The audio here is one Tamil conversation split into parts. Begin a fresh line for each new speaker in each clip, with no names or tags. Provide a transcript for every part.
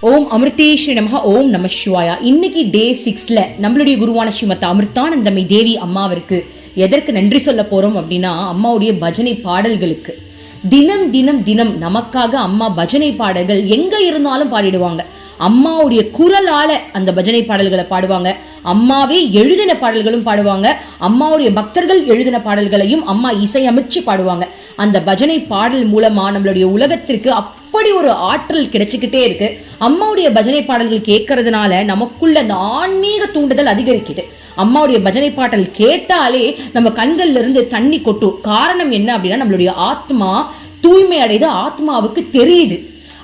ஓம் அமிர்தேஸ்வரி நமக. ஓம் நம சிவாயா. இன்னைக்கு டே 6ல நம்மளுடைய குருவான ஸ்ரீமத் அமிர்தானந்தமயி தேவி அம்மாவிற்கு எதற்கு நன்றி சொல்ல போறோம் அப்படின்னா, அம்மாவுடைய பஜனை பாடல்களுக்கு. தினம் தினம் தினம் நமக்காக அம்மா பஜனை பாடல்கள் எங்க இருந்தாலும் பாடிடுவாங்க. அம்மாவுடைய குரலால அந்த பஜனை பாடல்களை பாடுவாங்க. அம்மாவே எழுதின பாடல்களும் பாடுவாங்க. அம்மாவுடைய பக்தர்கள் எழுதின பாடல்களையும் அம்மா இசையமைச்சு பாடுவாங்க. அந்த பஜனை பாடல் மூலமா நம்மளுடைய உலகத்திற்கு அப்படி ஒரு ஆற்றல் கிடைச்சுக்கிட்டே இருக்கு. அம்மாவுடைய பஜனை பாடல்கள் கேட்கறதுனால நமக்குள்ள அந்த ஆன்மீக தூண்டுதல் அதிகரிக்குது. அம்மாவுடைய பஜனை பாடல் கேட்டாலே நம்ம கண்கள்ல இருந்து தண்ணி கொட்டும். காரணம் என்ன அப்படின்னா, நம்மளுடைய ஆத்மா தூய்மை அடைந்து ஆத்மாவுக்கு தெரியுது.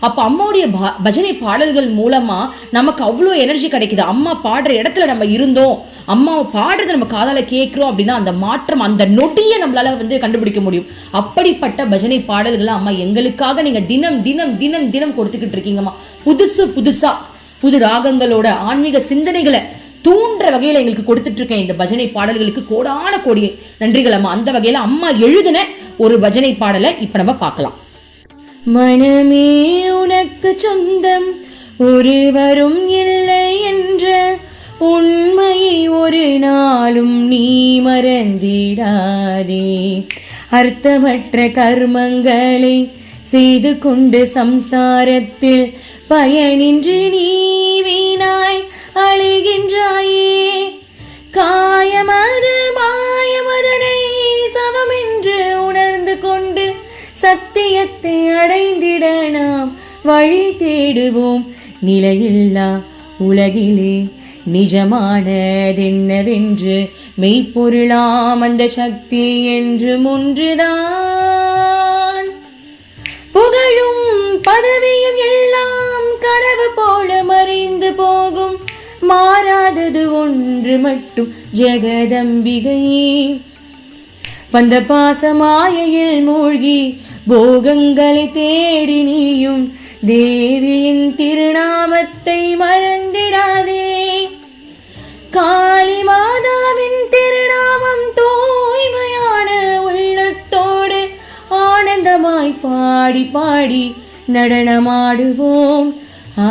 அப்ப அம்மாவுடைய பஜனை பாடல்கள் மூலமா நமக்கு அவ்வளோ எனர்ஜி கிடைக்குது. அம்மா பாடுற இடத்துல நம்ம இருந்தோம், அம்மா பாடுறத நம்ம காதால கேட்கிறோம் அப்படின்னா அந்த மாற்றம், அந்த நொடியை நம்மளால கண்டுபிடிக்க முடியும். அப்படிப்பட்ட பஜனை பாடல்களை அம்மா எங்களுக்காக நீங்க தினம் தினம் தினம் தினம் கொடுத்துக்கிட்டு இருக்கீங்கம்மா. புதுசா புது ராகங்களோட ஆன்மீக சிந்தனைகளை தூண்டுற வகையில எங்களுக்கு கொடுத்துட்டு இருக்கேன். இந்த பஜனை பாடல்களுக்கு கோடான கோடி நன்றிகள் அம்மா. அந்த வகையில அம்மா எழுதின ஒரு பஜனை பாடலை இப்ப நம்ம பார்க்கலாம்.
மனமே உனக்கு சொந்தம் ஒருவரும் இல்லை என்ற உண்மையை ஒரு நாளும் நீ மறந்திடாதே. அர்த்தமற்ற கர்மங்களை செய்து கொண்டு சம்சாரத்தில் பயனின்றி நீ வீணாய் அழிகின்றாயே. காயமது மாயமதனை சவமென்று உணர்ந்து கொண்டு சத்தியத்தை அடைந்திட நாம் வழி தேடுவோம். நிலையில்லா உலகிலே நிஜமானதென்னவென்று மெய்ப்பொருளாம் அந்த சக்தி என்று ஒன்றுதான். புகழும் பதவியும் எல்லாம் கனவு போல மறைந்து போகும். மாறாதது ஒன்று மட்டும் ஜெகதம்பிகை. வந்த பாசமாயையில் மூழ்கி போகங்களை தேடி நீயும் தேவியின் திருநாமத்தை மறந்திடாதே. காளி மாதாவின் திருநாமம் தூய்மையான உள்ளத்தோடு ஆனந்தமாய் பாடி பாடி நடனமாடுவோம். ஆ